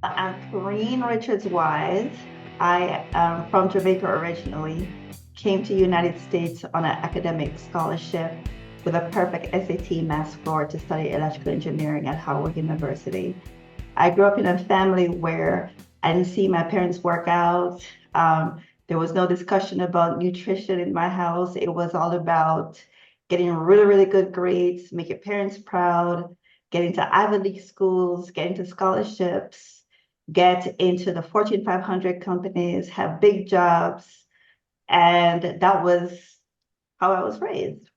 I'm Karene Richards Wise. I am from Jamaica originally, came to United States on an academic scholarship with a perfect SAT math score to study electrical engineering at Howard University. I grew up in a family where I didn't see my parents work out. There was no discussion about nutrition in my house. It was all about getting really, really good grades, make your parents proud, getting to Ivy League schools, getting to scholarships, get into the Fortune 500 companies, have big jobs. And that was how I was raised.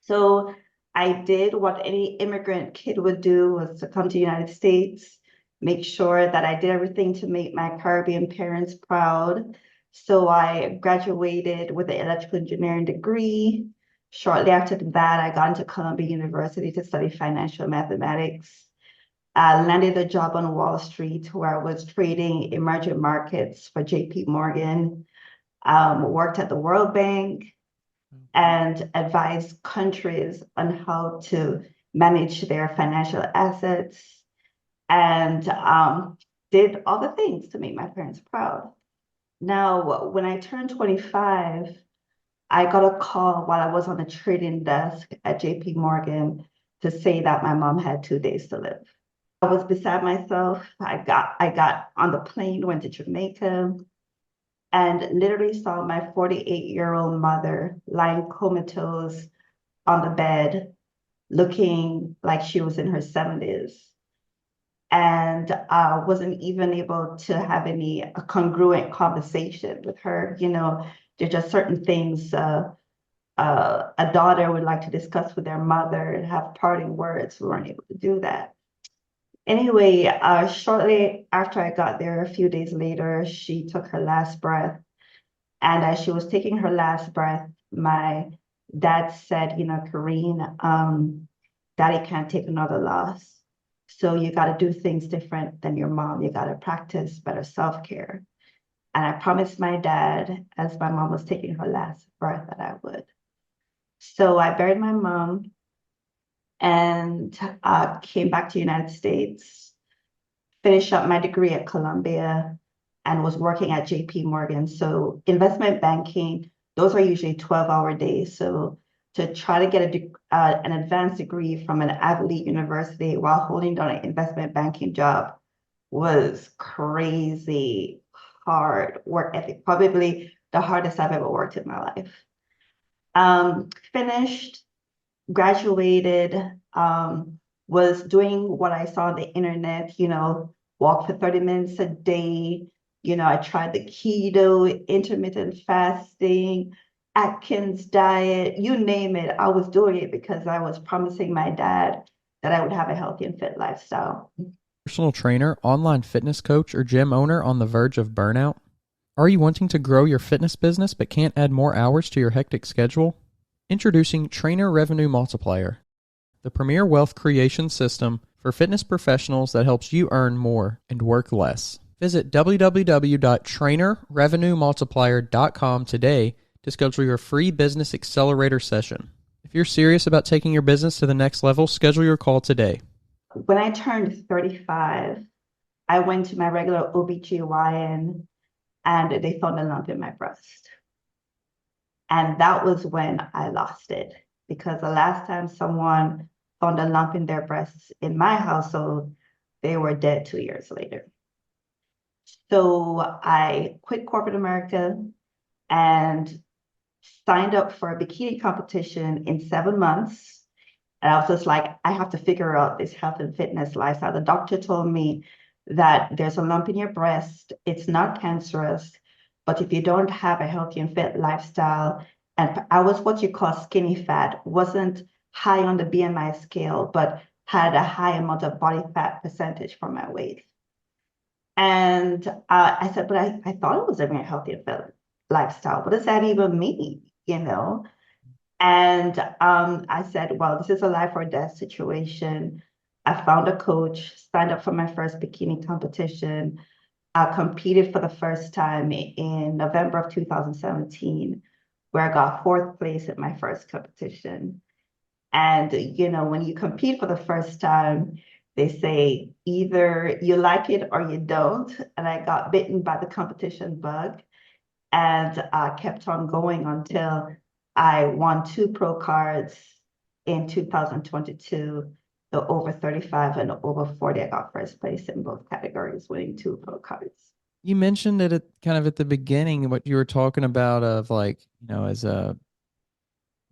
So I did what any immigrant kid would do, was to come to the United States, make sure that I did everything to make my Caribbean parents proud. So I graduated with an electrical engineering degree. Shortly after that, I got into Columbia University to study financial mathematics. I landed a job on Wall Street where I was trading emerging markets for JP Morgan, worked at the World Bank, and advise countries on how to manage their financial assets, and did all the things to make my parents proud. Now, when I turned 25, I got a call while I was on the trading desk at JP Morgan to say that my mom had 2 days to live. I was beside myself. I got on the plane, went to Jamaica, and literally saw my 48-year-old mother lying comatose on the bed, looking like she was in her 70s, and wasn't even able to have any a congruent conversation with her. There's just certain things a daughter would like to discuss with their mother and have parting words. We weren't able to do that. Anyway, shortly after I got there, a few days later, she took her last breath. And as she was taking her last breath, my dad said, Karene, Daddy can't take another loss. So you got to do things different than your mom. You got to practice better self-care. And I promised my dad, as my mom was taking her last breath, that I would. So I buried my mom and came back to the United States, finished up my degree at Columbia, and was working at JP Morgan. So investment banking, those are usually 12-hour days. So to try to get an advanced degree from an Ivy League university while holding down an investment banking job was crazy hard work ethic, probably the hardest I've ever worked in my life. Finished, graduated, was doing what I saw on the internet, walk for 30 minutes a day. I tried the keto, intermittent fasting, Atkins diet, you name it. I was doing it because I was promising my dad that I would have a healthy and fit lifestyle. Personal trainer, online fitness coach, or gym owner on the verge of burnout? Are you wanting to grow your fitness business but can't add more hours to your hectic schedule? Introducing Trainer Revenue Multiplier, the premier wealth creation system for fitness professionals that helps you earn more and work less. Visit www.trainerrevenuemultiplier.com today to schedule your free business accelerator session. If you're serious about taking your business to the next level, schedule your call today. When I turned 35, I went to my regular OBGYN and they found a lump in my breast. And that was when I lost it, because the last time someone found a lump in their breasts in my household, they were dead 2 years later. So I quit corporate America and signed up for a bikini competition in 7 months. And I was just like, I have to figure out this health and fitness lifestyle. The doctor told me that there's a lump in your breast. It's not cancerous, but if you don't have a healthy and fit lifestyle, and I was what you call skinny fat, wasn't high on the BMI scale, but had a high amount of body fat percentage for my weight. And I said, but I thought it was living a healthy and fit lifestyle. What does that even mean? And I said, well, this is a life or death situation. I found a coach, signed up for my first bikini competition. I competed for the first time in November of 2017, where I got fourth place at my first competition. And, when you compete for the first time, They say either you like it or you don't. And I got bitten by the competition bug and kept on going until I won two pro cards in 2022, the over 35 and the over 40. I got first place in both categories, winning two pro cards. You mentioned it at, kind of at the beginning, what you were talking about of like, as a,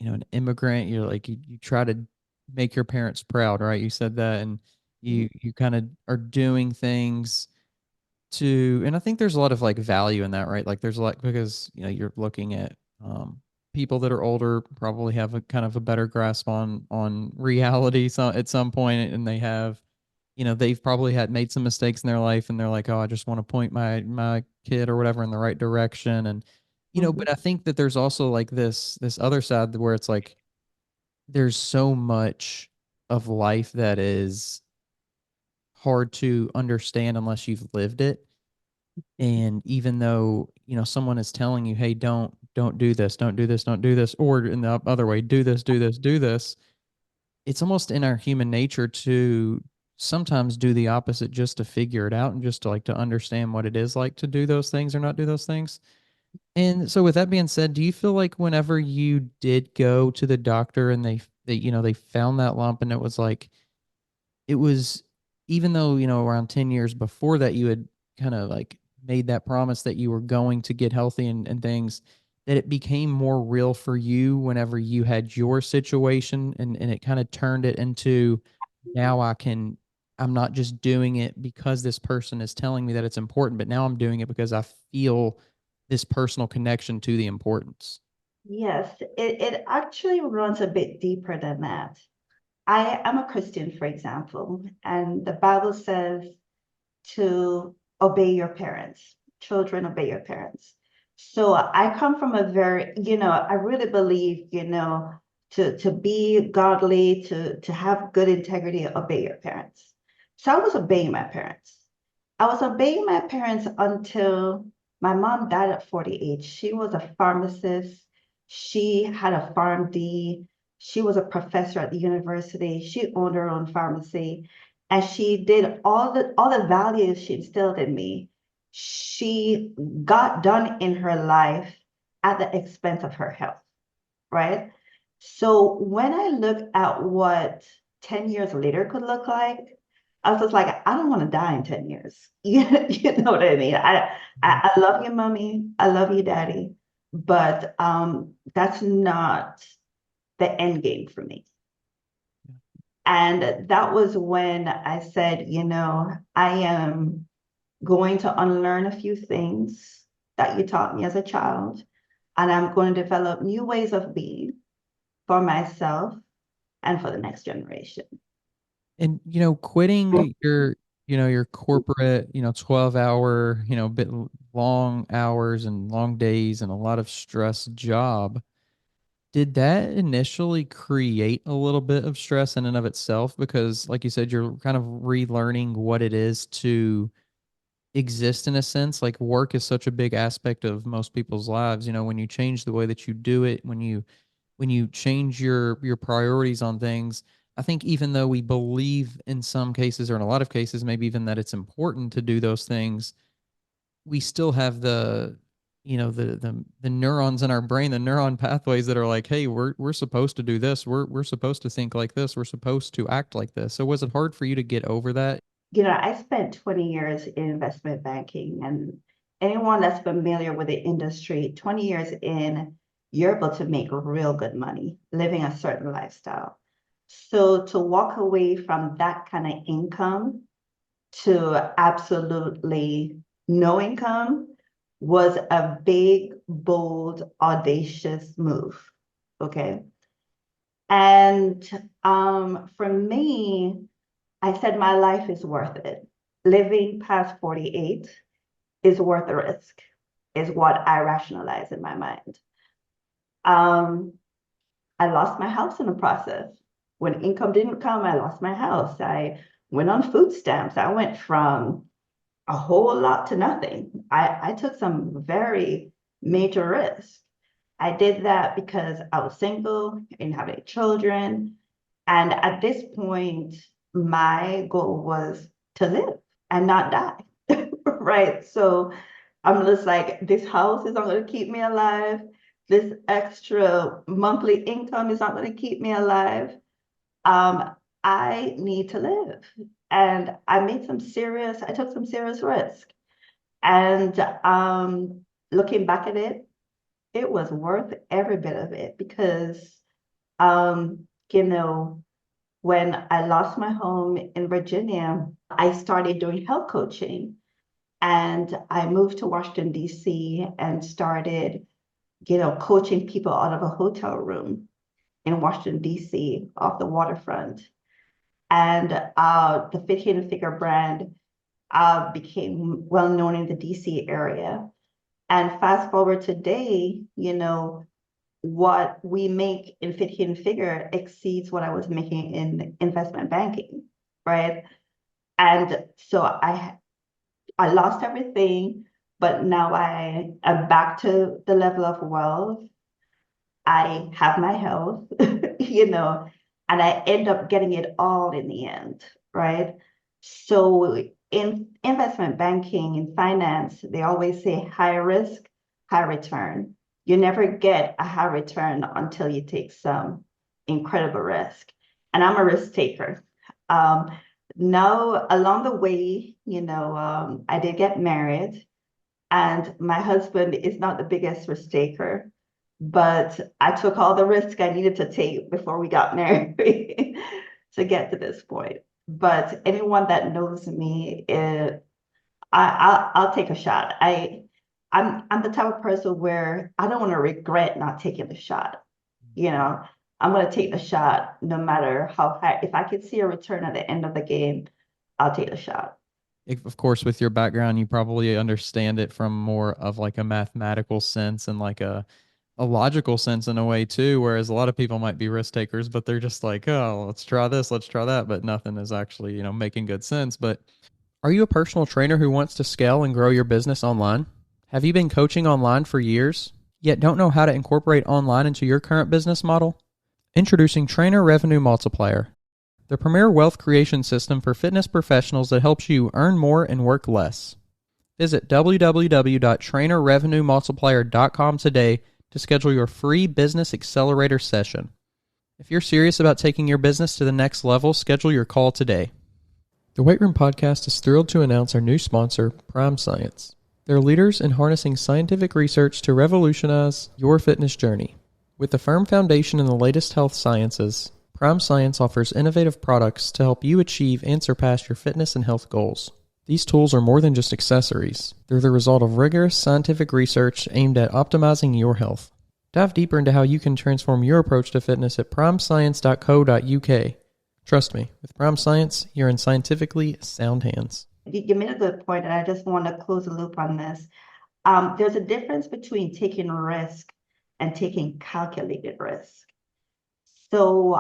an immigrant, you're like, you try to make your parents proud, right? You said that, and you kind of are doing things to, and I think there's a lot of like value in that, right? Like there's a lot, because you're looking at people that are older, probably have a kind of a better grasp on reality, so at some point, and they have, they've probably had made some mistakes in their life, and they're like, oh, I just want to point my kid or whatever in the right direction. And Mhm. but I think that there's also like this other side where it's like there's so much of life that is hard to understand unless you've lived it. And even though, someone is telling you, hey, don't do this, don't do this, don't do this, or in the other way, do this, do this, do this, it's almost in our human nature to sometimes do the opposite just to figure it out and just to like to understand what it is like to do those things or not do those things. And so with that being said, do you feel like whenever you did go to the doctor and they found that lump, and it was like, it was, even though, around 10 years before that, you had kind of like made that promise that you were going to get healthy and things, that it became more real for you whenever you had your situation, and it kind of turned it into, now I'm not just doing it because this person is telling me that it's important, but now I'm doing it because I feel this personal connection to the importance. Yes, it actually runs a bit deeper than that. I am a Christian, for example, and the Bible says to obey your parents. Children, obey your parents. So I come from a very, I really believe, to be godly, to have good integrity, obey your parents. So I was obeying my parents. I was obeying my parents until my mom died at 48. She was a pharmacist. She had a PharmD. She was a professor at the university. She owned her own pharmacy. And she did all the values she instilled in me. She got done in her life at the expense of her health, right? So when I look at what 10 years later could look like, I was just like, I don't want to die in 10 years. You know what I mean? I love you, mommy. I love you, daddy. But that's not the end game for me. And that was when I said, I am going to unlearn a few things that you taught me as a child, and I'm going to develop new ways of being for myself and for the next generation. And quitting your corporate, 12-hour, bit long hours and long days and a lot of stress job, did that initially create a little bit of stress in and of itself? Because like you said, you're kind of relearning what it is to exist in a sense. Like work is such a big aspect of most people's lives. When you change the way that you do it, when you change your priorities on things, I think even though we believe in some cases, or in a lot of cases, maybe even that it's important to do those things, we still have the neurons in our brain, the neuron pathways that are like, hey, we're supposed to do this. We're supposed to think like this. We're supposed to act like this. So was it hard for you to get over that? I spent 20 years in investment banking, and anyone that's familiar with the industry, 20 years in, you're able to make real good money living a certain lifestyle. So to walk away from that kind of income to absolutely no income was a big, bold, audacious move. Okay. And for me, I said my life is worth it. Living past 48 is worth the risk, is what I rationalize in my mind. Um, I lost my house in the process. When income didn't come, I lost my house. I went on food stamps. I went from a whole lot to nothing. I took some very major risks. I did that because I was single, didn't have any children. And at this point, my goal was to live and not die. Right. So I'm just like, this house is not going to keep me alive. This extra monthly income is not going to keep me alive. Um, I need to live. And I took some serious risk. And looking back at it, it was worth every bit of it because, you know, when I lost my home in Virginia, I started doing health coaching and I moved to Washington, D.C. and started, coaching people out of a hotel room in Washington, D.C. off the waterfront. And the Fit Hidden Figure brand became well known in the DC area. And fast forward today, what we make in Fit Hidden Figure exceeds what I was making in investment banking, right? And so I lost everything, but now I am back to the level of wealth. I have my health, and I end up getting it all in the end, right? So in investment banking and finance, they always say high risk, high return. You never get a high return until you take some incredible risk. And I'm a risk taker. Um, Now, along the way, I did get married, and my husband is not the biggest risk taker, but I took all the risk I needed to take before we got married to get to this point. But anyone that knows me, I'll take a shot. I'm the type of person where I don't want to regret not taking the shot. You know, I'm going to take the shot no matter how high. If I could see a return at the end of the game, I'll take the shot. Of course, with your background, you probably understand it from more of like a mathematical sense and like a logical sense in a way too. Whereas a lot of people might be risk takers, but they're just like, oh, let's try this, let's try that, but nothing is actually, making good sense. But are you a personal trainer who wants to scale and grow your business online? Have you been coaching online for years, yet don't know how to incorporate online into your current business model? Introducing Trainer Revenue Multiplier, the premier wealth creation system for fitness professionals that helps you earn more and work less. Visit www.trainerrevenuemultiplier.com today to schedule your free business accelerator session. If you're serious about taking your business to the next level, schedule your call today. The Weight Room Podcast is thrilled to announce our new sponsor, Prime Science. They're leaders in harnessing scientific research to revolutionize your fitness journey. With a firm foundation in the latest health sciences, Prime Science offers innovative products to help you achieve and surpass your fitness and health goals. These tools are more than just accessories. They're the result of rigorous scientific research aimed at optimizing your health. Dive deeper into how you can transform your approach to fitness at primescience.co.uk. Trust me, with Prime Science, you're in scientifically sound hands. You made a good point, and I just want to close the loop on this. There's a difference between taking risk and taking calculated risk. So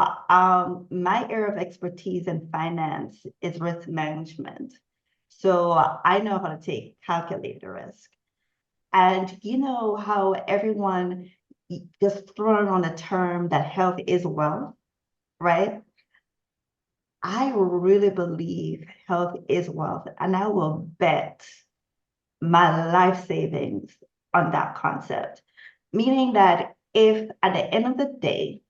my area of expertise in finance is risk management. So I know how to take calculated risk. And you know how everyone just thrown on the term that health is wealth, right? I really believe health is wealth, and I will bet my life savings on that concept. Meaning that if at the end of the day,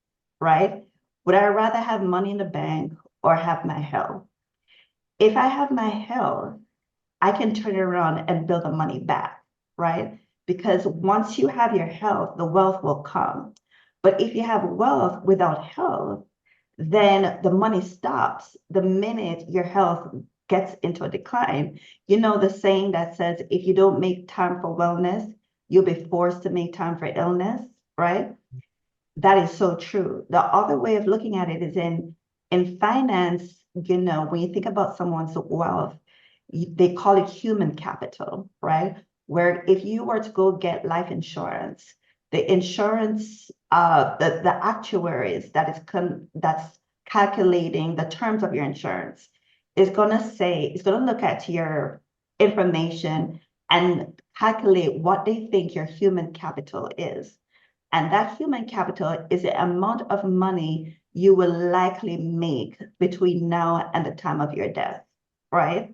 right, would I rather have money in the bank or have my health? If I have my health, I can turn it around and build the money back, right? Because once you have your health, the wealth will come. But if you have wealth without health, then the money stops the minute your health gets into a decline. You know the saying that says, if you don't make time for wellness, you'll be forced to make time for illness, right? That is so true. The other way of looking at it is in finance, when you think about someone's wealth, they call it human capital, right? Where if you were to go get life insurance, the insurance, the actuaries that's calculating the terms of your insurance is going to look at your information and calculate what they think your human capital is. And that human capital is the amount of money you will likely make between now and the time of your death, right?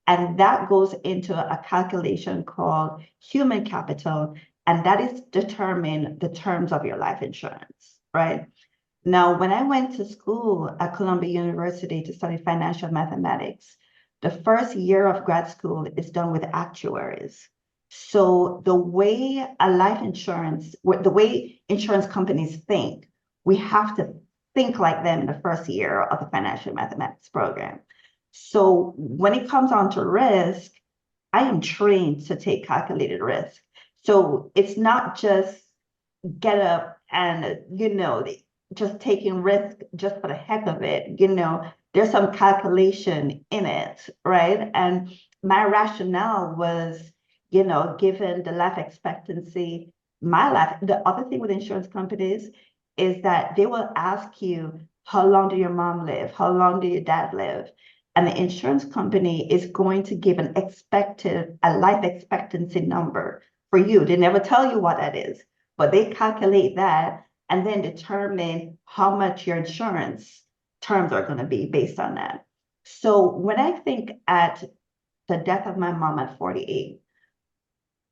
And that goes into a calculation called human capital, and that is determine the terms of your life insurance, right? Now, when I went to school at Columbia University to study financial mathematics, the first year of grad school is done with actuaries. So the way the way insurance companies think, we have to think like them in the first year of the financial mathematics program. So when it comes on to risk, I am trained to take calculated risk. So it's not just get up and, just taking risk just for the heck of it. There's some calculation in it, right? And my rationale was, given the life expectancy, the other thing with insurance companies is that they will ask you, how long do your mom live? How long do your dad live? And the insurance company is going to give a life expectancy number for you. They never tell you what that is, but they calculate that and then determine how much your insurance terms are going to be based on that. So when I think at the death of my mom at 48,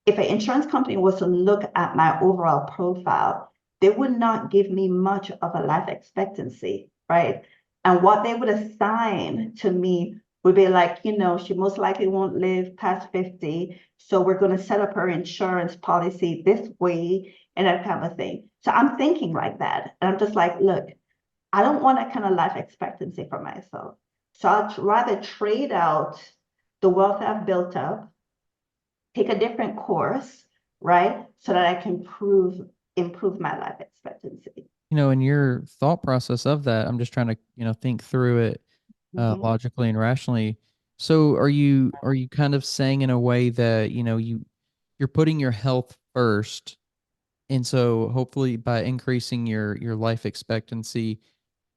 if an insurance company was to look at my overall profile, they would not give me much of a life expectancy, right? And what they would assign to me would be like, she most likely won't live past 50. So we're going to set up her insurance policy this way and that kind of thing. So I'm thinking like that. And I'm just like, look, I don't want that kind of life expectancy for myself. So I'd rather trade out the wealth I've built up, take a different course, right? So that I can improve my life expectancy. In your thought process of that, I'm just trying to, think through it Mhm. logically and rationally. So are you kind of saying in a way that, you're putting your health first, and so hopefully by increasing your life expectancy,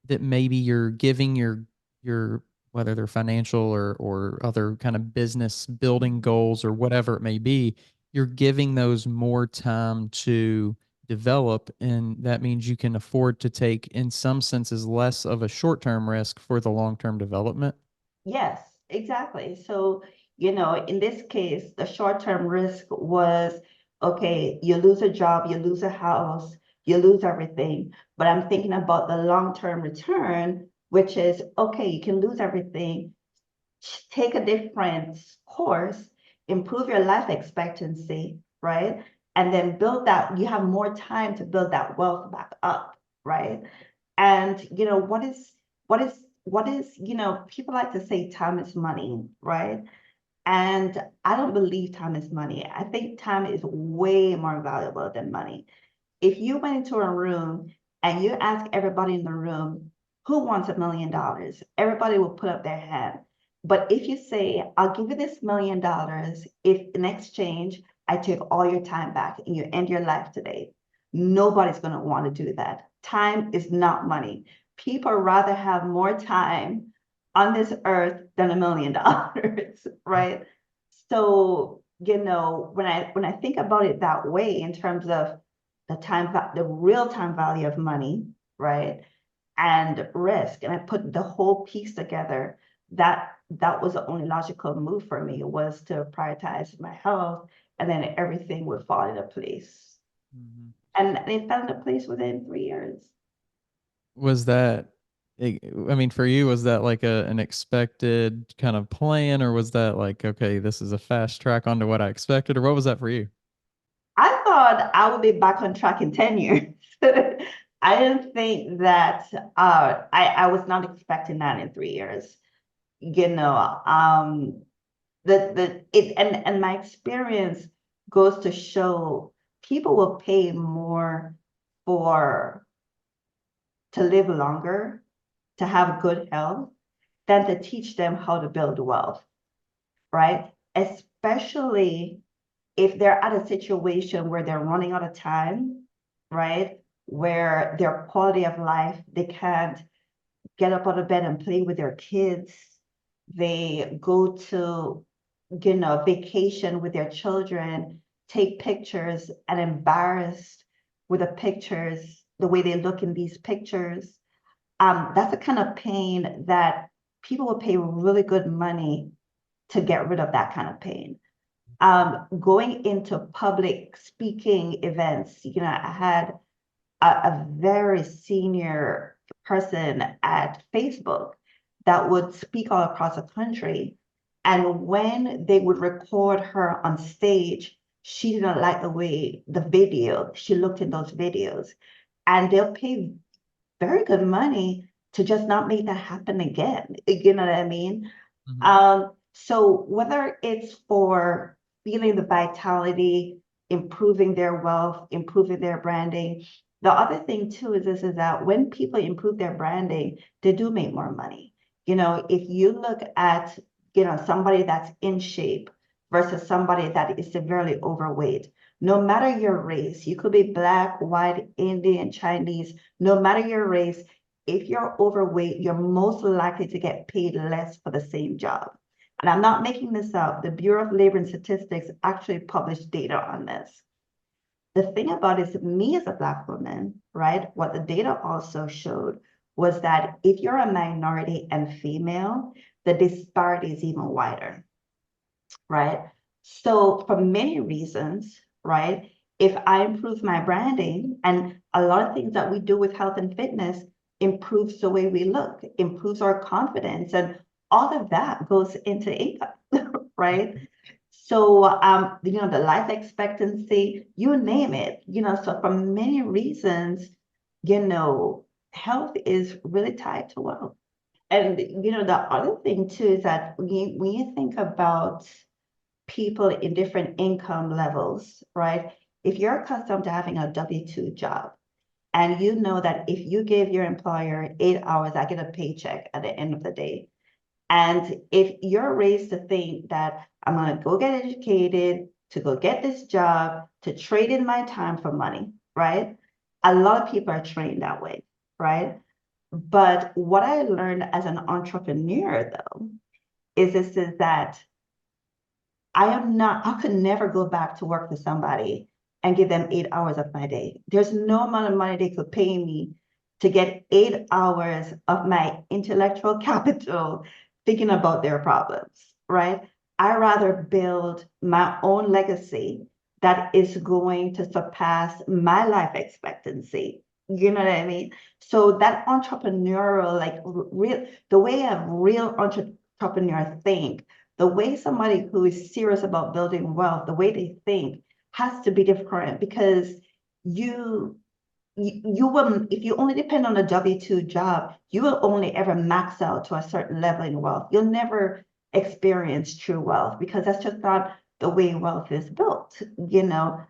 that maybe you're giving your whether they're financial or other kind of business building goals or whatever it may be, you're giving those more time to develop, and that means you can afford to take in some senses less of a short-term risk for the long-term development. Yes, exactly. So, in this case, the short-term risk was, okay, you lose a job, you lose a house, you lose everything. But I'm thinking about the long-term return, which is, okay, you can lose everything, take a different course, improve your life expectancy, right? And then you have more time to build that wealth back up, right? And people like to say time is money, right? And I don't believe time is money. I think time is way more valuable than money. If you went into a room and you ask everybody in the room who wants $1 million, everybody will put up their hand. But if you say, I'll give you this $1 million if in exchange I take all your time back and you end your life today, nobody's going to want to do that. Time is not money. People rather have more time on this earth than $1 million, right? So, when I think about it that way in terms of the real time value of money, right? And risk, and I put the whole piece together, that was the only logical move for me, was to prioritize my health, and then everything would fall into place. Mhm. And it fell into place within 3 years. Was that, I mean, for you, was that like an expected kind of plan, or was that like, okay, this is a fast track onto what I expected, or what was that for you? I thought I would be back on track in 10 years. I didn't think that I was not expecting that in 3 years. You know, the it and my experience goes to show people will pay more for to live longer, to have good health, than to teach them how to build wealth, right? Especially if they're at a situation where they're running out of time, right? Where their quality of life, they can't get up out of bed and play with their kids. They go to, vacation with their children, take pictures and embarrassed with the pictures, the way they look in these pictures. that's the kind of pain that people will pay really good money to get rid of that kind of pain. Going into public speaking events, I had a very senior person at Facebook that would speak all across the country. And when they would record her on stage, she didn't like the way she looked in those videos. And they'll pay very good money to just not make that happen again. You know what I mean? So whether it's for feeling the vitality, improving their wealth, improving their branding, the other thing too is that when people improve their branding, they do make more money. If you look at, somebody that's in shape versus somebody that is severely overweight, no matter your race, you could be Black, white, Indian, Chinese, no matter your race, if you're overweight, you're most likely to get paid less for the same job. And I'm not making this up. The Bureau of Labor and Statistics actually published data on this. The thing about it is, me as a Black woman, right, what the data also showed was that if you're a minority and female, the disparity is even wider, right? So for many reasons, right, if I improve my branding, and a lot of things that we do with health and fitness improves the way we look, improves our confidence, and all of that goes into income, right? So, the life expectancy, you name it, so for many reasons, health is really tied to wealth. And, the other thing too is that when you think about people in different income levels, right? If you're accustomed to having a W-2 job, and you know that if you give your employer 8 hours, I get a paycheck at the end of the day. And if you're raised to think that I'm going to go get educated, to go get this job, to trade in my time for money, right? A lot of people are trained that way, right? But what I learned as an entrepreneur, though, is that I could never go back to work for somebody and give them 8 hours of my day. There's no amount of money they could pay me to get 8 hours of my intellectual capital thinking about their problems, right? I rather build my own legacy that is going to surpass my life expectancy. You know what I mean? So that entrepreneurial, the way a real entrepreneur think, the way somebody who is serious about building wealth, the way they think has to be different, because you will, if you only depend on a W-2 job, you will only ever max out to a certain level in wealth. You'll never experience true wealth, because that's just not the way wealth is built. You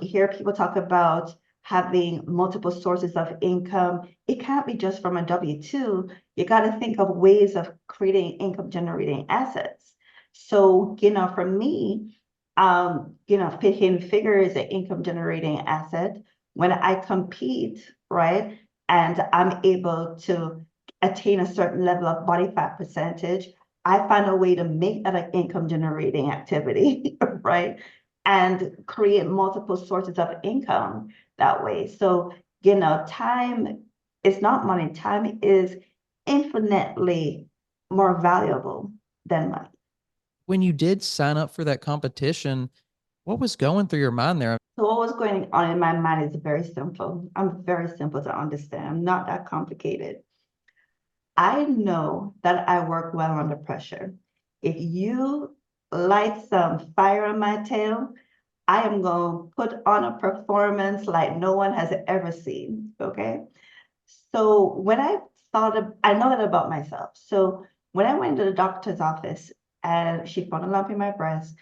hear people talk about having multiple sources of income. It can't be just from a W-2. You got to think of ways of creating income generating assets. So, for me, Hidden Figure is an income generating asset. When I compete, right, and I'm able to attain a certain level of body fat percentage, I find a way to make that an income generating activity, right? And create multiple sources of income that way. So, time is not money. Time is infinitely more valuable than money. When you did sign up for that competition, what was going through your mind there? So what was going on in my mind is very simple. I'm very simple to understand. I'm not that complicated. I know that I work well under pressure. If you light some fire on my tail, I am going to put on a performance like no one has ever seen, okay? So when I know that about myself. So when I went to the doctor's office and she found a lump in my breast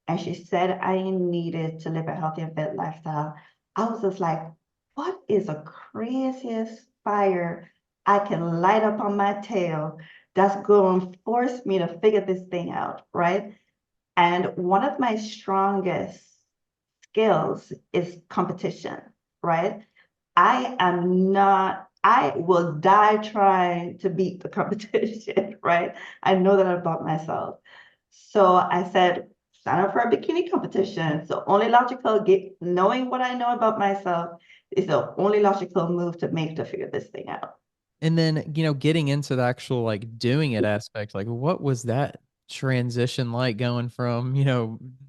and she said I needed to live a healthy and fit lifestyle, I was just like, what is the craziest fire I can light up on my tail that's going to force me to figure this thing out, right? And one of my strongest skills is competition, right? I will die trying to beat the competition, right? I know that about myself. So I said, sign up for a bikini competition. So only logical, knowing what I know about myself is the only logical move to make to figure this thing out. And then, getting into the actual like doing it aspect, like what was that transition like going from,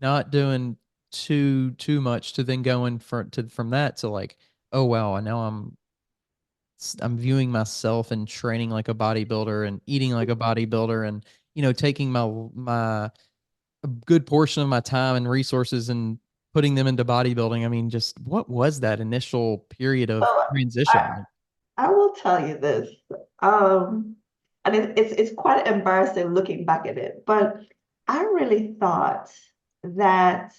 not doing too much to then going from that to like, oh wow, and now I'm viewing myself and training like a bodybuilder and eating like a bodybuilder and, taking my a good portion of my time and resources and putting them into bodybuilding. I mean, just what was that initial period of So transition I, like? I will tell you this, um, and it's quite embarrassing looking back at it, but I really thought that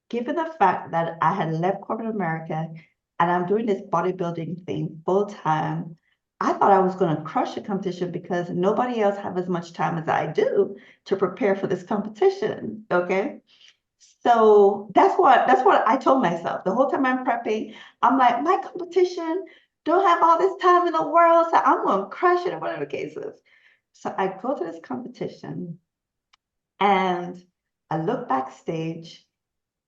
given the fact that I had left corporate America and I'm doing this bodybuilding thing full time, I thought I was going to crush the competition because nobody else have as much time as I do to prepare for this competition. Okay. So that's what I told myself. The whole time I'm prepping, I'm like, my competition don't have all this time in the world, so I'm gonna crush it or whatever the case is. So I go to this competition and I look backstage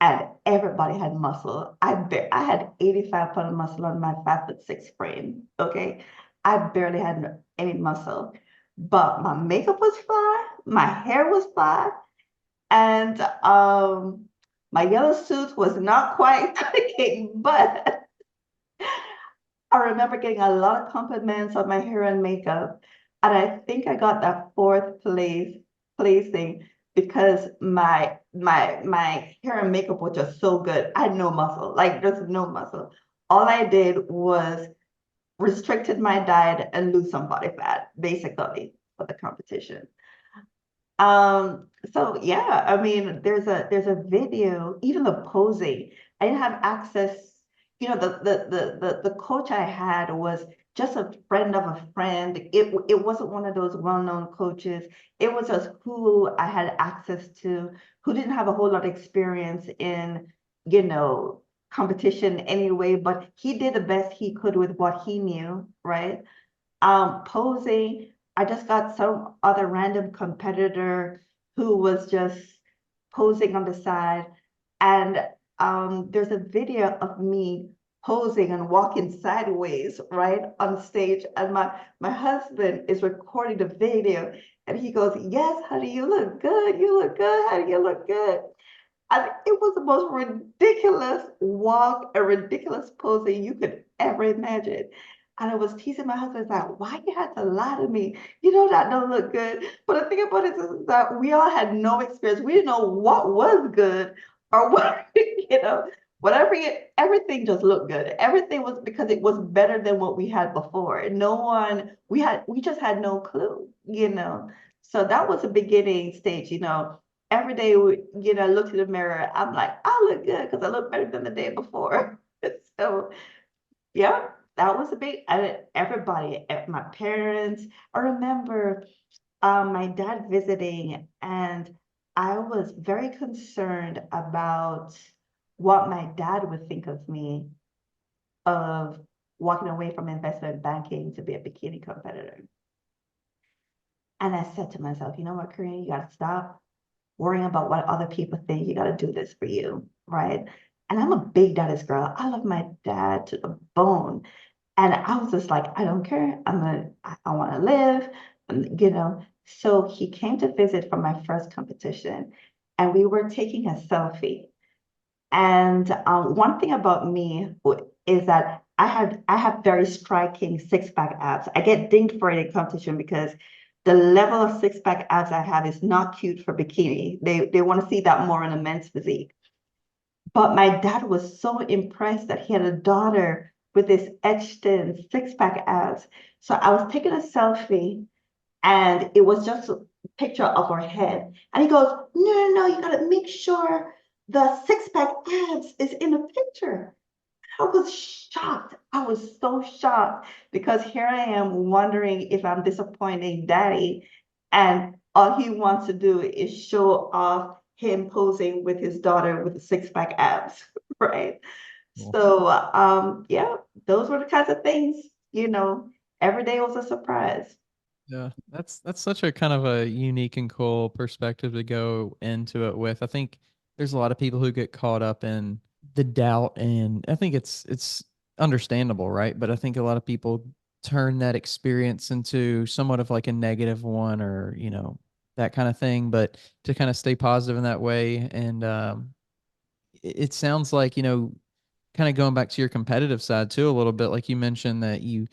and everybody had muscle. I had 85 pounds of muscle on my 5'6" frame. Okay. I barely had any muscle. But my makeup was fly, my hair was fly, and my yellow suit was not quite clicking, but I remember getting a lot of compliments on my hair and makeup. And I think I got that fourth placing because my hair and makeup was just so good. I had no muscle, like there's no muscle. All I did was restricted my diet and lose some body fat, basically, for the competition. So yeah, I mean, there's a video, even the posing. I didn't have access, the coach I had was just a friend of a friend. It wasn't one of those well-known coaches. It was just who I had access to, who didn't have a whole lot of experience in, you know, competition anyway, but he did the best he could with what he knew, right? Posing, I just got some other random competitor who was just posing on the side. And there's a video of me posing and walking sideways, right, on stage. And my husband is recording the video and he goes, yes, honey, you look good. You look good, honey, you look good. And it was the most ridiculous walk and ridiculous posing you could ever imagine. And I was teasing my husband, like, why you had to lie to me? You know that don't look good. But the thing about it is that we all had no experience. We didn't know what was good or what, whatever, everything just looked good. Everything was because it was better than what we had before. No one, we just had no clue. So that was the beginning stage. Every day, I look in the mirror, I'm like, I look good because I look better than the day before. So, yeah, that was a big, everybody, my parents. I remember my dad visiting, and I was very concerned about what my dad would think of me of walking away from investment banking to be a bikini competitor. And I said to myself, you know what, Karene, you got to stop worrying about what other people think. You got to do this for you, right? And I'm a big daddy's girl. I love my dad to the bone. And I was just like, I don't care. I want to live, So he came to visit for my first competition, and we were taking a selfie. And one thing about me is that I have very striking six-pack abs. I get dinged for it in competition because the level of six-pack abs I have is not cute for bikini. They want to see that more in a men's physique. But my dad was so impressed that he had a daughter with this etched in six-pack abs. So I was taking a selfie and it was just a picture of her head. And he goes, no, no, no, you gotta make sure the six-pack abs is in the picture. I was shocked. I was so shocked because here I am wondering if I'm disappointing daddy, and all he wants to do is show off him posing with his daughter with the six-pack abs, right? Cool. So yeah, those were the kinds of things, every day was a surprise. Yeah, that's such a kind of a unique and cool perspective to go into it with. I think there's a lot of people who get caught up in the doubt, and I think it's understandable, right? But I think a lot of people turn that experience into somewhat of like a negative one, or, that kind of thing, but to kind of stay positive in that way. And it sounds like, kind of going back to your competitive side too a little bit, like you mentioned that you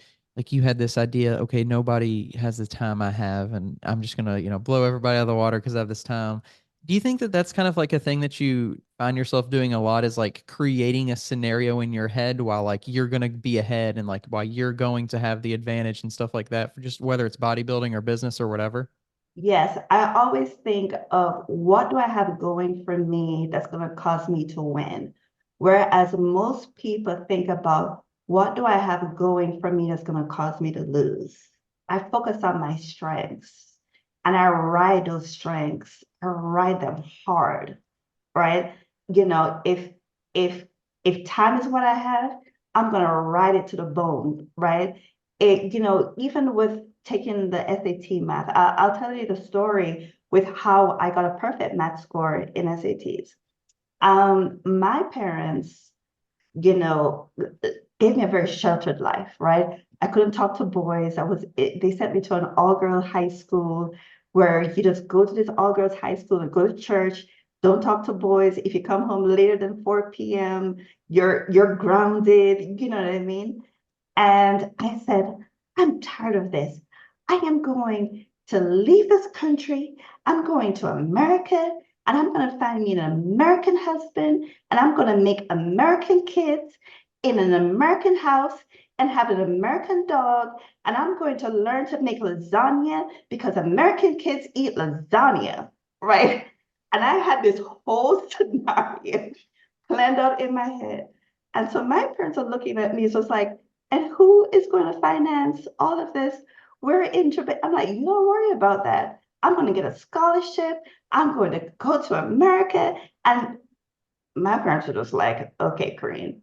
had this idea, okay, nobody has the time I have, and I'm just gonna, blow everybody out of the water because I have this time. Do you think that that's kind of like a thing that you find yourself doing a lot, is like creating a scenario in your head while like you're gonna be ahead, and like while you're going to have the advantage and stuff like that, for just whether it's bodybuilding or business or whatever? Yes, I always think of what do I have going for me that's going to cause me to win. Whereas most people think about what do I have going for me that's going to cause me to lose. I focus on my strengths and I ride those strengths. I ride them hard, right? You know, if if time is what I have, I'm gonna ride it to the bone, right? Even with taking the SAT math, I'll tell you the story with how I got a perfect math score in SATs. My parents, you know, gave me a very sheltered life, right? I couldn't talk to boys. They sent me to an all-girl high school where you just go to this all-girls high school and go to church, don't talk to boys. If you come home later than 4 p.m., you're grounded, you know what I mean? And I said, I'm tired of this. I am going to leave this country. I'm going to America and I'm going to find me an American husband and I'm going to make American kids in an American house and have an American dog. And I'm going to learn to make lasagna because American kids eat lasagna, right? And I had this whole scenario planned out in my head. And so my parents are looking at me, so it's like, and who is going to finance all of this? We're in Japan. I'm like, you don't worry about that. I'm going to get a scholarship. I'm going to go to America. And my parents were just like, okay, Karene.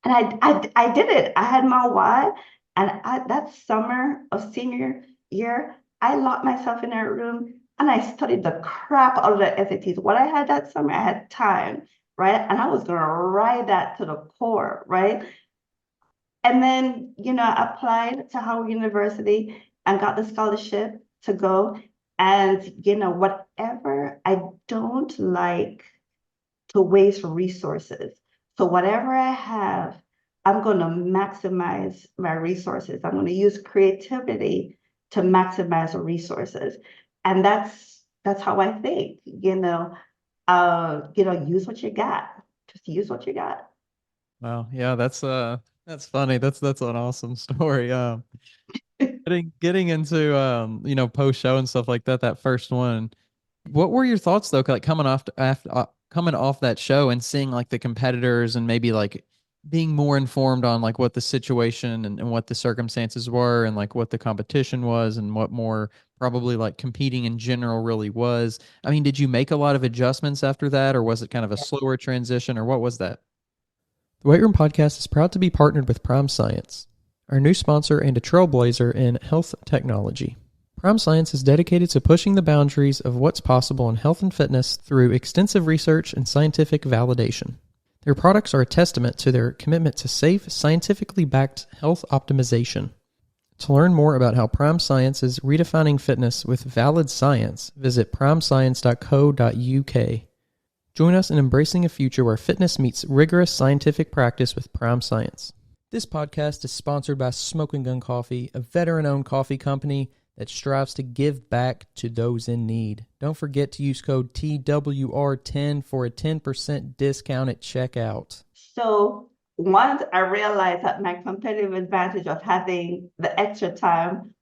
And I did it. I had my why. And that summer of senior year, I locked myself in a room and I studied the crap out of the SATs. What I had that summer, I had time, right? And I was going to ride that to the core, right? And then, I applied to Howard University and got the scholarship to go. And, whatever, I don't like to waste resources. So whatever I have, I'm going to maximize my resources. I'm going to use creativity to maximize resources. And that's how I think, use what you got. Just use what you got. Wow. Yeah, that's funny. That's an awesome story. Getting into post show and stuff like that, that first one. What were your thoughts though, like coming off that show and seeing like the competitors and maybe like being more informed on like what the situation and what the circumstances were and like what the competition was and what more probably like competing in general really was. I mean, did you make a lot of adjustments after that, or was it kind of a slower transition, or what was that? The Weight Room Podcast is proud to be partnered with Prime Science, our new sponsor and a trailblazer in health technology. Prime Science is dedicated to pushing the boundaries of what's possible in health and fitness through extensive research and scientific validation. Their products are a testament to their commitment to safe, scientifically backed health optimization. To learn more about how Prime Science is redefining fitness with valid science, visit primescience.co.uk. Join us in embracing a future where fitness meets rigorous scientific practice with Prime Science. This podcast is sponsored by Smoking Gun Coffee, a veteran-owned coffee company that strives to give back to those in need. Don't forget to use code TWR10 for a 10% discount at checkout. So once I realized that my competitive advantage of having the extra time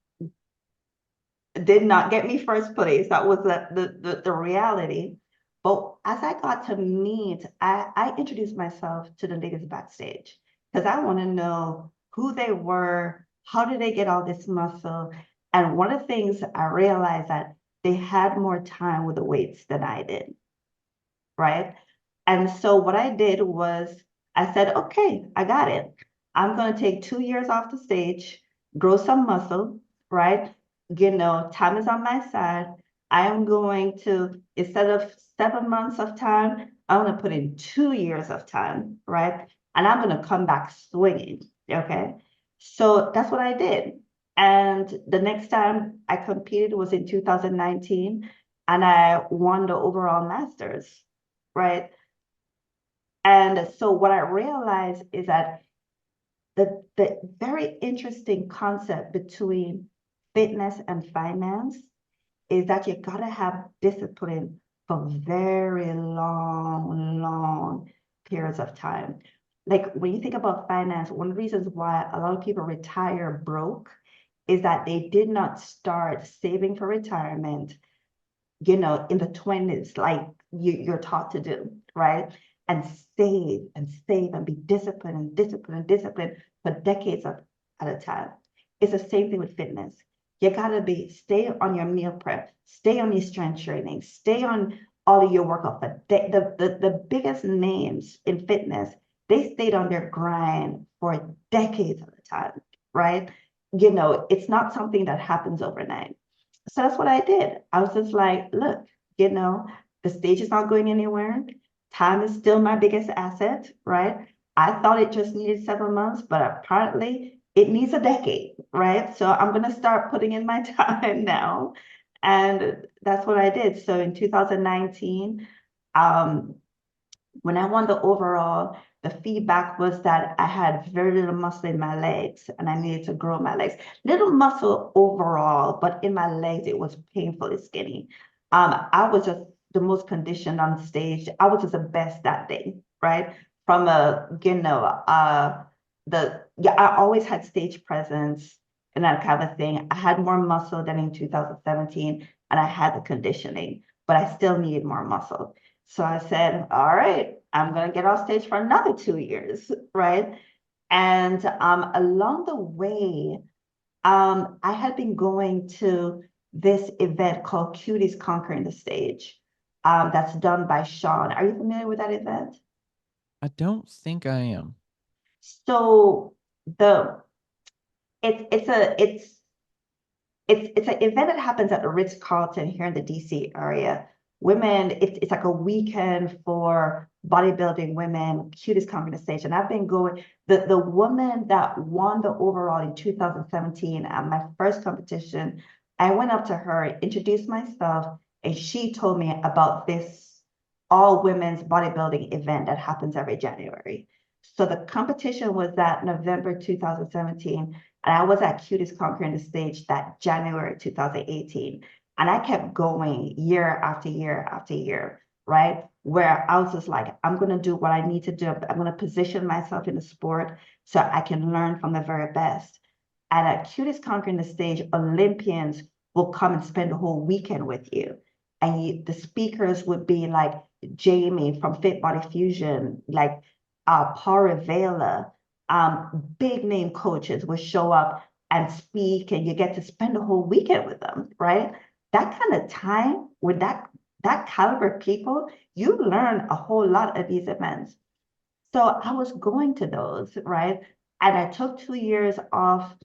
did not get me first place, that was the reality. But as I got to meet, I introduced myself to the ladies backstage because I want to know who they were, how did they get all this muscle? And one of the things I realized that they had more time with the weights than I did, right? And so what I did was I said, okay, I got it. I'm going to take 2 years off the stage, grow some muscle, right? Time is on my side. I am going to, instead of 7 months of time, I'm going to put in 2 years of time, right? And I'm going to come back swinging, okay? So that's what I did. And the next time I competed was in 2019, and I won the overall masters, right? And so what I realized is that the very interesting concept between fitness and finance is that you gotta have discipline for very long periods of time. Like when you think about finance, one of the reasons why a lot of people retire broke is that they did not start saving for retirement, in the 20s, like you're taught to do, right? And save and be disciplined and disciplined and disciplined for decades at a time. It's the same thing with fitness. You gotta stay on your meal prep, stay on your strength training, stay on all of your workout. But the biggest names in fitness, they stayed on their grind for decades at a time, right? It's not something that happens overnight. So that's what I did. I was just like, look, you know, the stage is not going anywhere. Time is still my biggest asset, right? I thought it just needed several months, but apparently it needs a decade, right? So I'm going to start putting in my time now. And that's what I did. So in 2019, um, when I won the overall, the feedback was that I had very little muscle in my legs and I needed to grow my legs. Little muscle overall, but in my legs, it was painfully skinny. I was just the most conditioned on stage. I was just the best that day, right? From I always had stage presence and that kind of thing. I had more muscle than in 2017 and I had the conditioning, but I still needed more muscle. So I said, all right, I'm going to get off stage for another 2 years, right? And along the way, I had been going to this event called Cuties Conquering the Stage, that's done by Sean. Are you familiar with that event? I don't think I am. So the it's an event that happens at the Ritz-Carlton here in the DC area. Women, it's like a weekend for bodybuilding women, cutest conversation. I've been going, the woman that won the overall in 2017 at my first competition, I went up to her, introduced myself, and she told me about this all women's bodybuilding event that happens every January. So the competition was that November 2017. And I was at Cutest Conquering the Stage that January 2018. And I kept going year after year after year, right? Where I was just like, I'm going to do what I need to do. I'm going to position myself in the sport so I can learn from the very best. And at Cutest Conquering the Stage, Olympians will come and spend the whole weekend with you. And the speakers would be like Jamie from Fit Body Fusion, like Paul Revela, big name coaches will show up and speak, and you get to spend a whole weekend with them, right? That kind of time with that caliber of people, you learn a whole lot at these events. So I was going to those, right? And I took 2 years off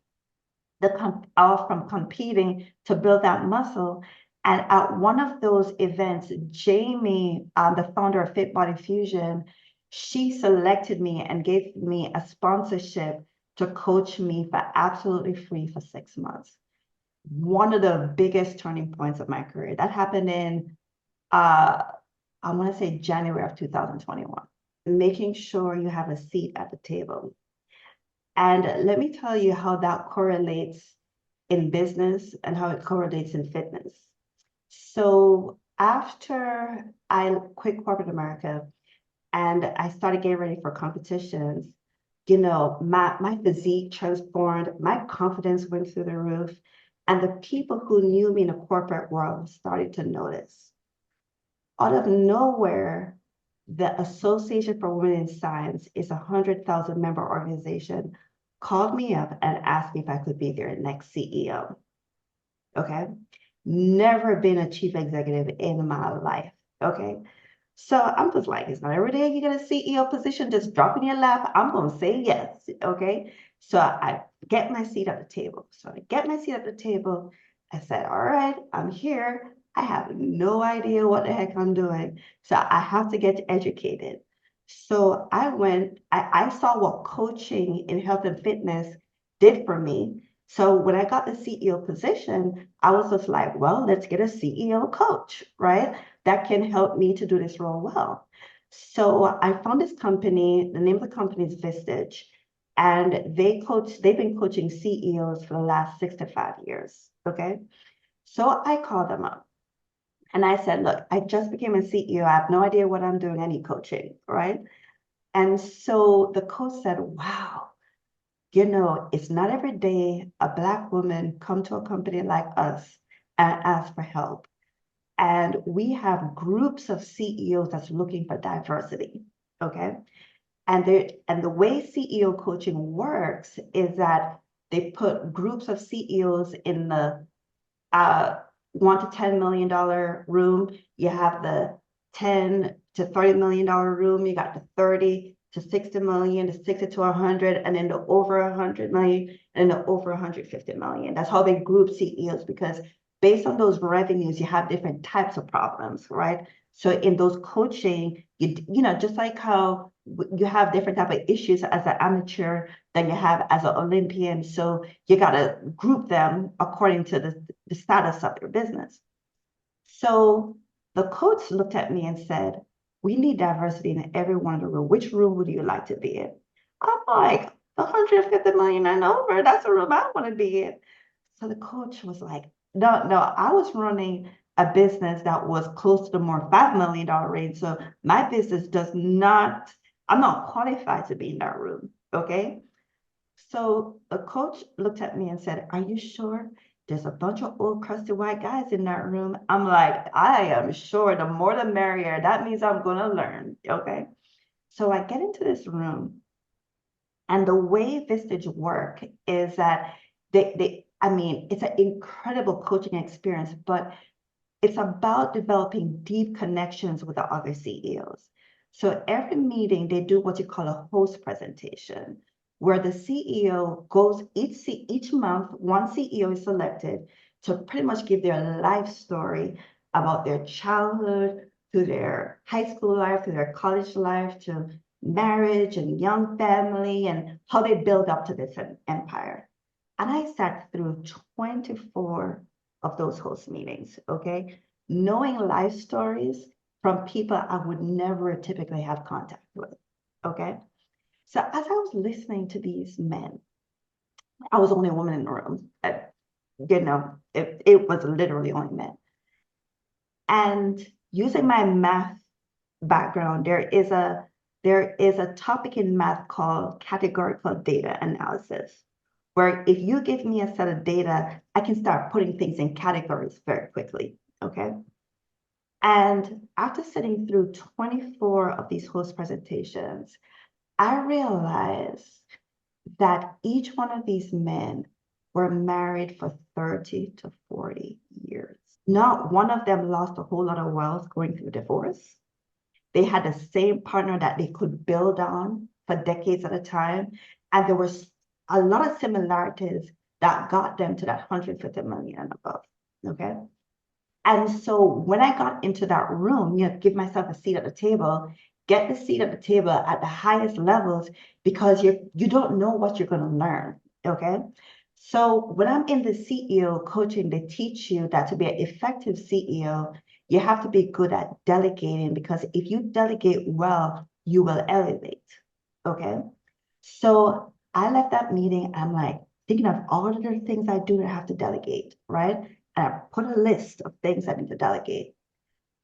from competing to build that muscle. And at one of those events, Jamie, the founder of Fit Body Fusion, she selected me and gave me a sponsorship to coach me for absolutely free for 6 months. One of the biggest turning points of my career. That happened in, I want to say January of 2021. Making sure you have a seat at the table. And let me tell you how that correlates in business and how it correlates in fitness. So after I quit corporate America and I started getting ready for competitions, my physique transformed, my confidence went through the roof, and the people who knew me in the corporate world started to notice. Out of nowhere, the Association for Women in Science is a 100,000 member organization, called me up and asked me if I could be their next CEO. Okay. Never been a chief executive in my life. Okay. So I'm just like, it's not every day you get a CEO position just drop in your lap. I'm going to say yes. Okay. So I get my seat at the table. So I get my seat at the table. I said, all right, I'm here. I have no idea what the heck I'm doing. So I have to get educated. So I saw what coaching in health and fitness did for me. So when I got the CEO position, I was just like, well, let's get a CEO coach, right? That can help me to do this role well. So I found this company. The name of the company is Vistage, and they've been coaching CEOs for the last 6 to 5 years. Okay. So I called them up and I said, look, I just became a CEO. I have no idea what I'm doing. I need coaching, right? And so the coach said, wow, it's not every day a Black woman come to a company like us and ask for help. And we have groups of CEOs that's looking for diversity. Okay. And the way CEO coaching works is that they put groups of CEOs in the uh, $1 to $10 million room. You have the $10 to $30 million room. You got the 30 to 60 million, the 60 to 100, and then the over 100 million, and the over 150 million. That's how they group CEOs, because based on those revenues, you have different types of problems, right? So in those coaching, just like how you have different type of issues as an amateur than you have as an Olympian. So you got to group them according to the status of your business. So the coach looked at me and said, we need diversity in every one of the room. Which room would you like to be in? I'm like, 150 million and over, that's a room I want to be in. So the coach was like, no, I was running a business that was close to the more $5 million range. So my business I'm not qualified to be in that room. Okay. So the coach looked at me and said, are you sure? There's a bunch of old crusty white guys in that room. I'm like, I am sure, the more the merrier. That means I'm going to learn. Okay. So I get into this room, and the way Vistage work is that it's an incredible coaching experience, but it's about developing deep connections with the other CEOs. So every meeting, they do what you call a host presentation, where the CEO goes each month, one CEO is selected to pretty much give their life story about their childhood to their high school life, to their college life, to marriage and young family, and how they build up to this empire. And I sat through 24 of those host meetings, okay? Knowing life stories from people I would never typically have contact with, okay? So as I was listening to these men, I was the only woman in the room. It was literally only men. And using my math background, there is a topic in math called categorical data analysis, where if you give me a set of data, I can start putting things in categories very quickly, okay? And after sitting through 24 of these host presentations, I realized that each one of these men were married for 30 to 40 years. Not one of them lost a whole lot of wealth going through divorce. They had the same partner that they could build on for decades at a time. And there was a lot of similarities that got them to that 150 million and above, okay? And so when I got into that room, give myself a seat at the table, get the seat at the table at the highest levels, because you don't know what you're going to learn, okay? So when I'm in the CEO coaching, they teach you that to be an effective CEO, you have to be good at delegating, because if you delegate well, you will elevate, okay? So I left that meeting, I'm like thinking of all of the things I do that I have to delegate, right? And I put a list of things I need to delegate.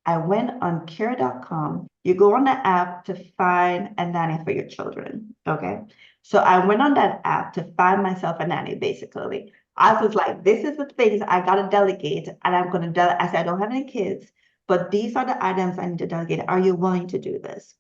I went on care.com. You go on the app to find a nanny for your children, okay? So I went on that app to find myself a nanny, basically. I was like, this is the things I got to delegate, and I'm going to delegate. I said, I don't have any kids, but these are the items I need to delegate. Are you willing to do this?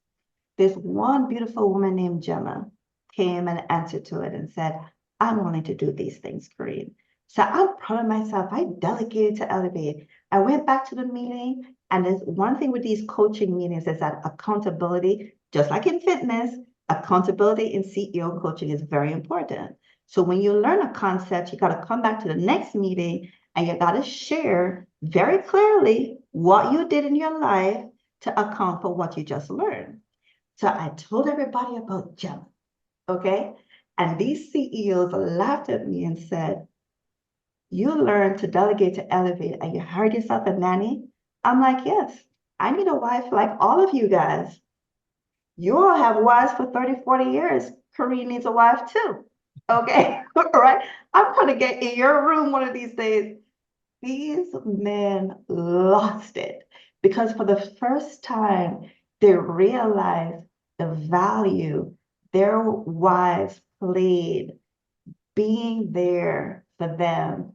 This one beautiful woman named Gemma came and answered to it and said, I'm willing to do these things, Karene. So I'm proud of myself. I delegated to elevate. I went back to the meeting, and there's one thing with these coaching meetings is that accountability, just like in fitness, accountability in CEO coaching is very important. So when you learn a concept, you got to come back to the next meeting and you got to share very clearly what you did in your life to account for what you just learned. So I told everybody about Gemma, okay? And these CEOs laughed at me and said, you learn to delegate to elevate and you hired yourself a nanny? I'm like, yes, I need a wife like all of you guys. You all have wives for 30, 40 years. Karene needs a wife too. Okay, all right. I'm gonna get in your room one of these days. These men lost it because for the first time, they realized the value their wives played being there for them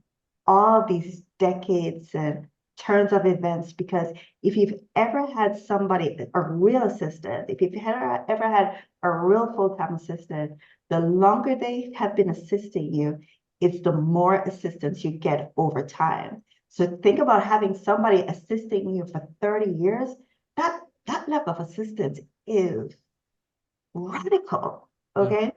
all these decades and turns of events. Because if you've ever had somebody, a real assistant, if you've ever had a real full-time assistant, the longer they have been assisting you, it's the more assistance you get over time. So think about having somebody assisting you for 30 years. That level of assistance is radical. Yeah. Okay.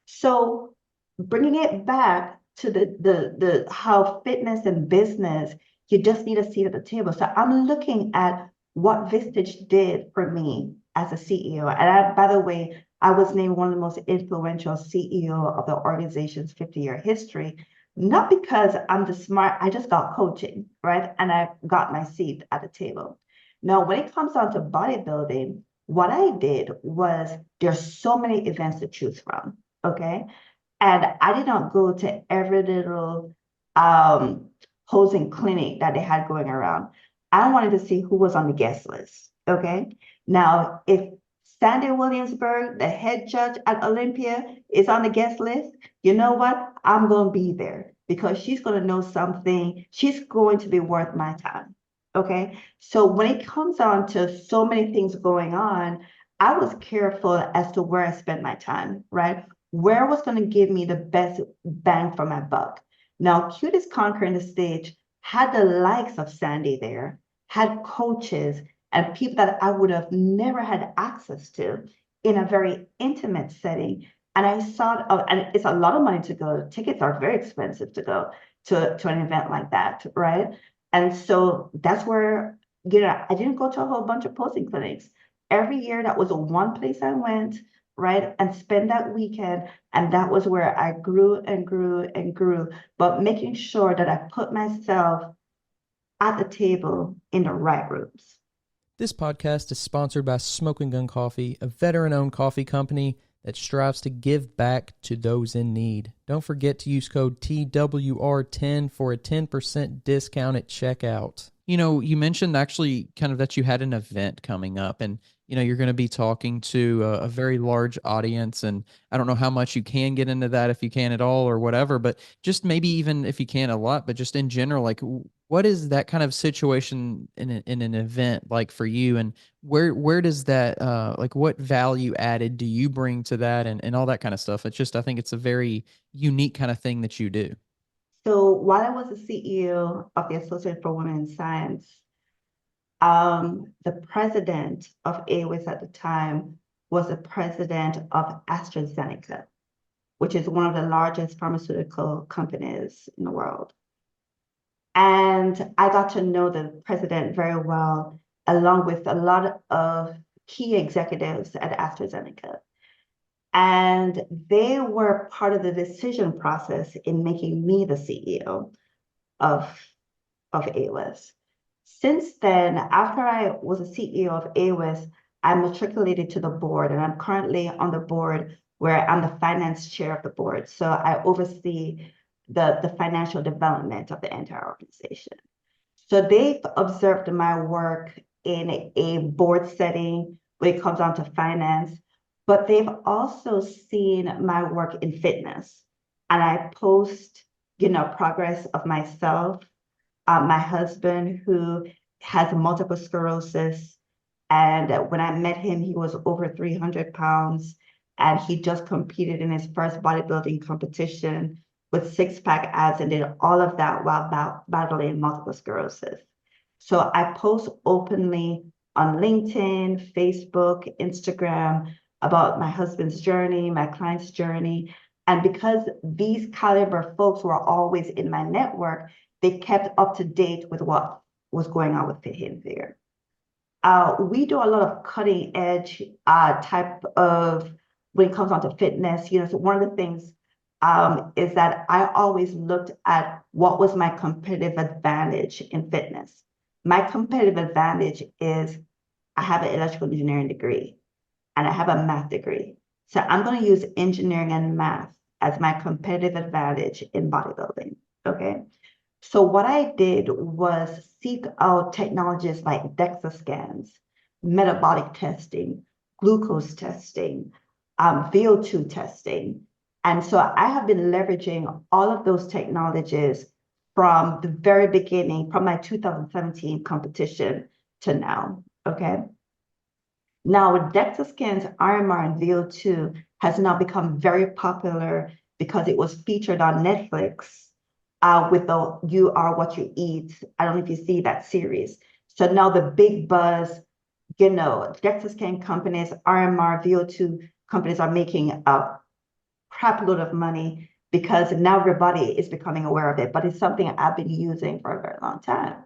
So bringing it back to the how fitness and business, you just need a seat at the table. So I'm looking at what Vistage did for me as a CEO. And by the way, I was named one of the most influential CEO of the organization's 50-year history, not because I'm the smart, I just got coaching, right? And I got my seat at the table. Now, when it comes down to bodybuilding, what I did was there's so many events to choose from. Okay. And I did not go to every little posing clinic that they had going around. I wanted to see who was on the guest list. Okay. Now, if Sandy Williamsburg, the head judge at Olympia, is on the guest list, you know what? I'm going to be there because she's going to know something. She's going to be worth my time. Okay. So when it comes on to so many things going on, I was careful as to where I spent my time, right? Where was going to give me the best bang for my buck. Now, Cutest Conquering the Stage had the likes of Sandy there, had coaches and people that I would have never had access to in a very intimate setting. And I saw, and it's a lot of money to go. Tickets are very expensive to go to an event like that, right? And so that's where, I didn't go to a whole bunch of posing clinics. Every year, that was the one place I went, right? And spend that weekend. And that was where I grew and grew and grew, but making sure that I put myself at the table in the right rooms. This podcast is sponsored by Smoking Gun Coffee, a veteran-owned coffee company that strives to give back to those in need. Don't forget to use code TWR10 for a 10% discount at checkout. You know, you mentioned actually kind of that you had an event coming up and, you know, you're going to be talking to a very large audience. And I don't know how much you can get into that, if you can at all or whatever, but just maybe even if you can a lot, but just in general, like what is that kind of situation in an event like for you? And where does that, like what value added do you bring to that and all that kind of stuff? It's just, I think it's a very unique kind of thing that you do. So while I was the CEO of the Association for Women in Science, the president of AWIS at the time was the president of AstraZeneca, which is one of the largest pharmaceutical companies in the world. And I got to know the president very well, along with a lot of key executives at AstraZeneca. And they were part of the decision process in making me the CEO of AWIS. Since then, after I was a CEO of AWIS, I matriculated to the board, and I'm currently on the board where I'm the finance chair of the board. So I oversee the financial development of the entire organization. So they've observed my work in a board setting when it comes down to finance, but they've also seen my work in fitness. And I post, progress of myself, my husband who has multiple sclerosis. And when I met him, he was over 300 pounds and he just competed in his first bodybuilding competition with six-pack abs and did all of that while battling multiple sclerosis. So I post openly on LinkedIn, Facebook, Instagram about my husband's journey, my client's journey. And because these caliber folks were always in my network, they kept up to date with what was going on with Fit Hidden Figure. We do a lot of cutting edge type of when it comes on to fitness, so one of the things is that I always looked at what was my competitive advantage in fitness. My competitive advantage is I have an electrical engineering degree and I have a math degree. So I'm going to use engineering and math as my competitive advantage in bodybuilding. Okay. So what I did was seek out technologies like DEXA scans, metabolic testing, glucose testing, VO2 testing. And so I have been leveraging all of those technologies from the very beginning, from my 2017 competition to now. Okay. Now, DEXA scans, RMR, and VO2 has now become very popular because it was featured on Netflix with the You Are What You Eat. I don't know if you see that series. So now the big buzz, DEXA scan companies, RMR, VO2 companies are making a crap load of money because now everybody is becoming aware of it, but it's something I've been using for a very long time.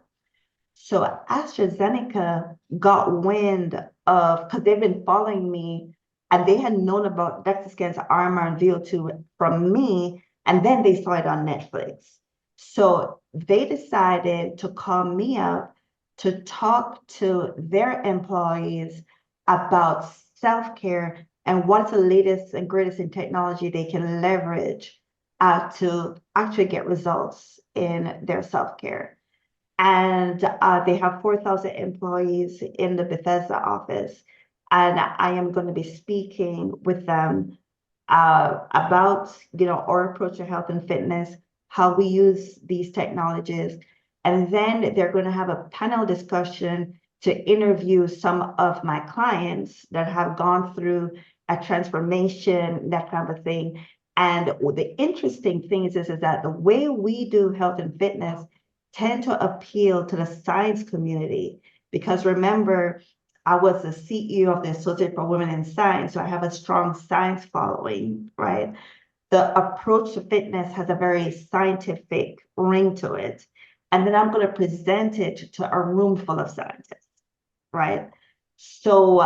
So AstraZeneca got wind of, because they've been following me and they had known about DEXA scans, RMR, and VO2 from me, and then they saw it on Netflix. So they decided to call me up to talk to their employees about self-care and what's the latest and greatest in technology they can leverage to actually get results in their self-care. And they have 4,000 employees in the Bethesda office. And I am going to be speaking with them about, our approach to health and fitness, how we use these technologies. And then they're going to have a panel discussion to interview some of my clients that have gone through a transformation, that kind of thing. And the interesting thing is that the way we do health and fitness tend to appeal to the science community, because remember, I was the CEO of the Associate for Women in Science, so I have a strong science following, right? The approach to fitness has a very scientific ring to it. And then I'm going to present it to a room full of scientists, right? So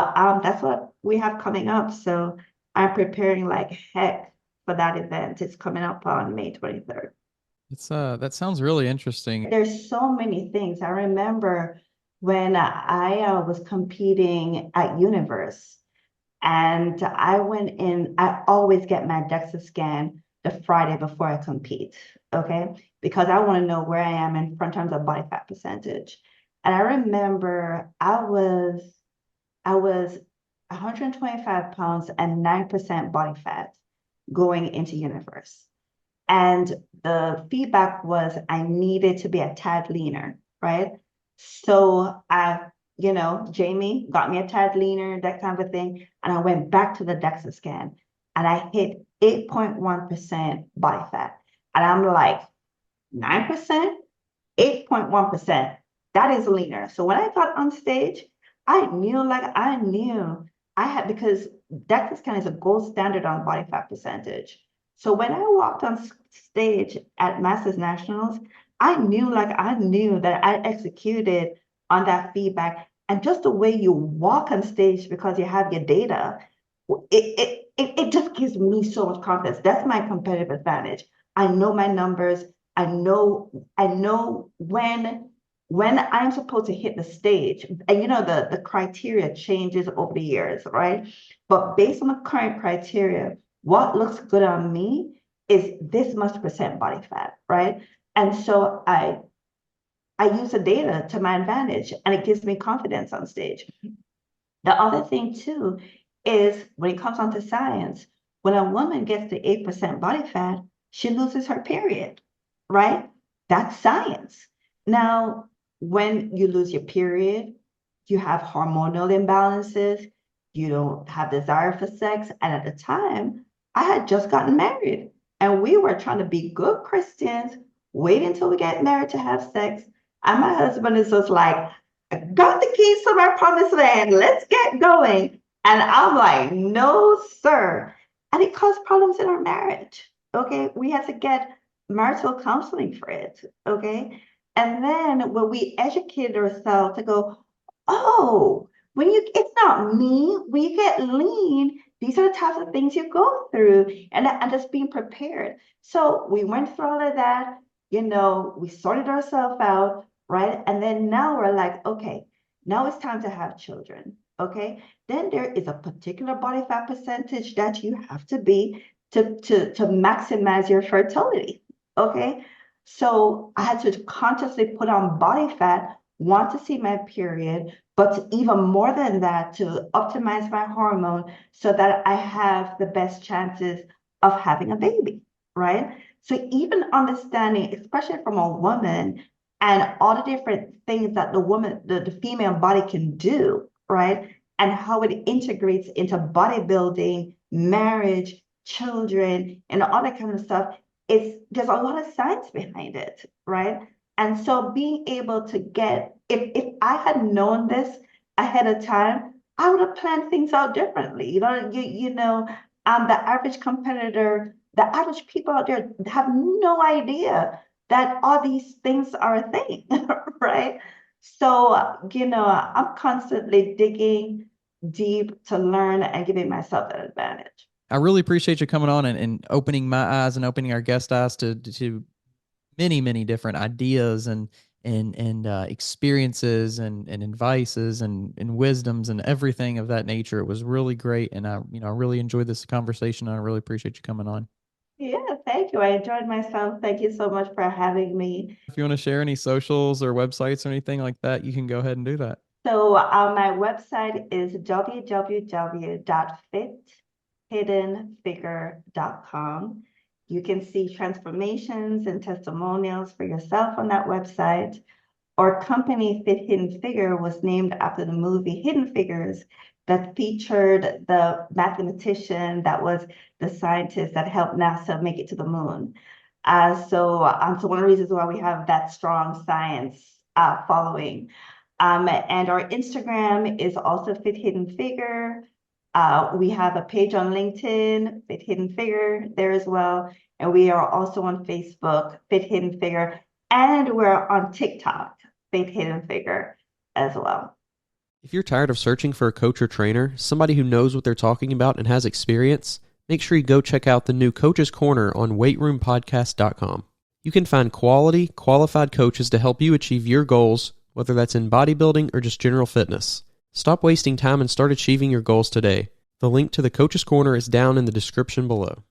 that's what we have coming up. So I'm preparing like heck for that event. It's coming up on May 23rd. It's that sounds really interesting. There's so many things. I remember when I was competing at Universe, and I went in, I always get my DEXA scan the Friday before I compete, okay? Because I want to know where I am in terms of body fat percentage. And I remember I was 125 pounds and 9% body fat going into Universe. And the feedback was I needed to be a tad leaner, right? So Jamie got me a tad leaner, that kind of thing. And I went back to the DEXA scan and I hit 8.1% body fat. And I'm like, 9%, 8.1%, that is leaner. So when I got on stage, I knew I had, because DEXA scan is a gold standard on body fat percentage. So when I walked on stage at Masters Nationals, I knew that I executed on that feedback. And just the way you walk on stage because you have your data, it just gives me so much confidence. That's my competitive advantage. I know my numbers. I know when I'm supposed to hit the stage. And the criteria changes over the years, right? But based on the current criteria, what looks good on me is this much percent body fat, right? And so I use the data to my advantage, and it gives me confidence on stage. The other thing too is when it comes onto science, when a woman gets to 8% body fat, she loses her period, right? That's science. Now, when you lose your period, you have hormonal imbalances, you don't have desire for sex. And at the time, I had just gotten married and we were trying to be good Christians, wait until we get married to have sex. And my husband is just like, I got the keys to my promised land, let's get going. And I'm like, no, sir. And it caused problems in our marriage. Okay. We had to get marital counseling for it. Okay. And then when we educated ourselves to go, oh, it's not me, when you get lean, these are the types of things you go through, and just being prepared. So we went through all of that, we sorted ourselves out, right? And then now we're like, okay, now it's time to have children. Okay. Then there is a particular body fat percentage that you have to be to maximize your fertility. Okay. So I had to consciously put on body fat, want to see my period, but even more than that, to optimize my hormone so that I have the best chances of having a baby, right? So even understanding, especially from a woman, and all the different things that the female body can do, right? And how it integrates into bodybuilding, marriage, children, and all that kind of stuff, there's a lot of science behind it, right? And so being able to if I had known this ahead of time, I would have planned things out differently. The average competitor, the average people out there have no idea that all these things are a thing, right? So, I'm constantly digging deep to learn and giving myself that advantage. I really appreciate you coming on and opening my eyes and opening our guest eyes to many, many different ideas and experiences and advices and wisdoms and everything of that nature. It was really great. And I really enjoyed this conversation. And I really appreciate you coming on. Yeah, thank you. I enjoyed myself. Thank you so much for having me. If you want to share any socials or websites or anything like that, you can go ahead and do that. So my website is www.fithiddenfigure.com. You can see transformations and testimonials for yourself on that website. Our company, Fit Hidden Figure, was named after the movie Hidden Figures that featured the mathematician that was the scientist that helped NASA make it to the moon. So one of the reasons why we have that strong science following. And our Instagram is also Fit Hidden Figure. We have a page on LinkedIn, Fit Hidden Figure, there as well. And we are also on Facebook, Fit Hidden Figure. And we're on TikTok, Fit Hidden Figure as well. If you're tired of searching for a coach or trainer, somebody who knows what they're talking about and has experience, make sure you go check out the new Coach's Corner on weightroompodcast.com. You can find quality, qualified coaches to help you achieve your goals, whether that's in bodybuilding or just general fitness. Stop wasting time and start achieving your goals today. The link to the Coach's Corner is down in the description below.